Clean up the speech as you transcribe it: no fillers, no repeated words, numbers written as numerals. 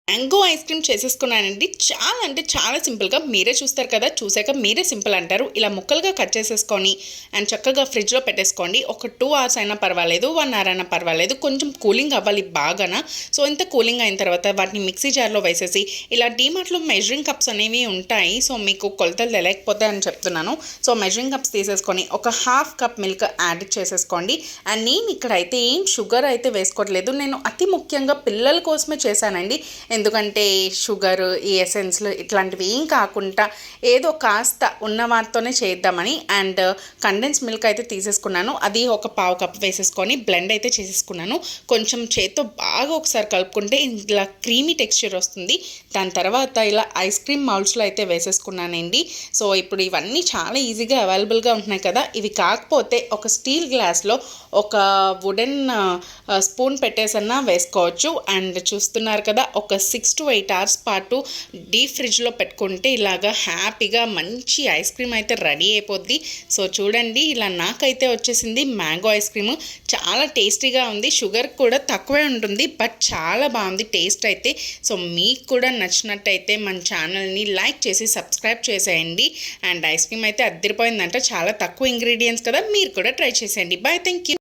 Mango ice cream చేసేసుకున్నానండి. చాలా అంటే చాలా సింపుల్గా, మీరే చూస్తారు కదా, చూసాక మీరే సింపుల్ అంటారు. ఇలా ముక్కలుగా కట్ చేసేసుకొని అండ్ చక్కగా ఫ్రిడ్జ్లో పెట్టేసుకోండి. ఒక 2 hours అయినా పర్వాలేదు, 1 hour అయినా పర్వాలేదు, కొంచెం కూలింగ్ అవ్వాలి బాగానా. సో ఇంత కూలింగ్ అయిన తర్వాత వాటిని మిక్సీ జార్లో వేసేసి, ఇలా డీమార్ట్లో మెజరింగ్ కప్స్ అనేవి ఉంటాయి. సో మీకు కొలతలు తెలియకపోతే అని చెప్తున్నాను. సో మెజరింగ్ కప్స్ తీసేసుకొని ఒక ½ కప్ మిల్క్ యాడ్ చేసేసుకోండి. అండ్ నేను ఇక్కడైతే ఏం షుగర్ అయితే వేసుకోవట్లేదు. నేను అతి ముఖ్యంగా పిల్లల కోసమే చేశానండి. ఎందుకంటే షుగర్, ఈ ఎసెన్స్లు ఇట్లాంటివి ఏం కాకుండా ఏదో కాస్త ఉన్న వాటితోనే చేద్దామని. అండ్ కండెన్స్ మిల్క్ అయితే తీసేసుకున్నాను. అది ఒక ½ కప్ వేసేసుకొని బ్లెండ్ అయితే చేసేసుకున్నాను. కొంచెం చేత్తో బాగా ఒకసారి కలుపుకుంటే ఇలా క్రీమీ టెక్స్చర్ వస్తుంది. దాని తర్వాత ఇలా ఐస్ క్రీమ్ మౌల్డ్స్లో అయితే వేసేసుకున్నానండి. సో ఇప్పుడు ఇవన్నీ చాలా ఈజీగా అవైలబుల్గా ఉంటున్నాయి కదా. ఇవి కాకపోతే ఒక స్టీల్ గ్లాస్లో ఒక వుడెన్ స్పూన్ పెట్టేసన్నా వేసుకోవచ్చు. అండ్ చూస్తున్నారు కదా, ఒక 6 to 8 hours పాటు డీప్ ఫ్రిడ్జ్లో పెట్టుకుంటే ఇలాగా హ్యాపీగా మంచి ఐస్ క్రీమ్ అయితే రెడీ అయిపోద్ది. సో చూడండి, ఇలా నాకైతే వచ్చేసింది మ్యాంగో ఐస్ క్రీము. చాలా టేస్టీగా ఉంది. షుగర్ కూడా తక్కువే ఉంటుంది, బట్ చాలా బాగుంది టేస్ట్ అయితే. సో మీకు కూడా నచ్చినట్టయితే మన ఛానల్ని లైక్ చేసి సబ్స్క్రైబ్ చేసేయండి. అండ్ ఐస్ క్రీమ్ అయితే అద్దరిపోయిందంట. చాలా తక్కువ ఇంగ్రీడియంట్స్ కదా, మీరు కూడా ట్రై చేసేయండి. Bye, thank you.